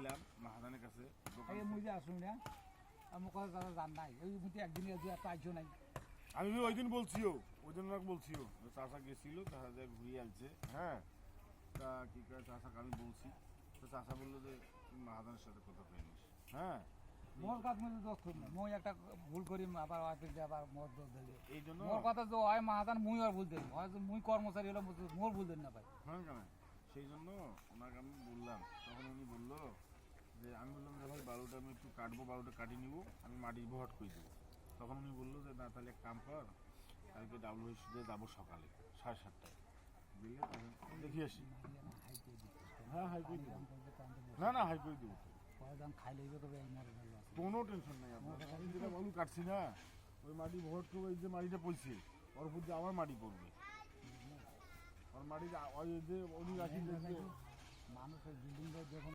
আইলাম মাহাদানের কাছে এই মুই যে আসুন না আমার কথা দাদা জান নাই ওই মুই একদিনে যে এত আইছো নাই আমি ওই দিন বলছিও ওই জন্য বলছিও চাষা গেছিল চাষা যায় ঘুরিয়ে আসছে হ্যাঁ তা কি করে চাষাকে আমি বলছি তো চাষা বললো যে তুই মাহাদানের সাথে কথা কইনিস হ্যাঁ মোর কাজ মধ্যে দোষ না মই একটা ভুল করি আবার অফিসে আবার মোর দোষ দিলে এই জন্য মোর কথা যে হয় মাহাদান মুই আর ভুল দেন হয় মুই কর্মচারী হলাম মোর ভুল দেন না ভাই হ্যাঁ কেন সেই জন্য ওনাকে আমি বললাম তখন উনি বললো যে আমি বললাম যে ভাই বালুটা আমি একটু কাটবো বালুটা কাটিয়ে নিবো আমি মাটি ভরাট করে দেবো তখন উনি বললো যে না তাহলে এক কাম কর কালকে WHC যাবো সকালে 7:30টায় বুঝলে তখন দেখি আসি হ্যাঁ হাই করে দেবো না হাই করে দেবো তো খাই লইবে তবে এই মরে গেল কোনো টেনশন নাই আপনার আমি যেটা বালু কাটছি না ওই মাটি ভরাট করবো এই যে মাটিটা পড়ছে ওর উপর দিয়ে আমার মাটি পড়বে আর মাটিটা ওই যে উনি রাখি মানুষের বিল্ডিং যখন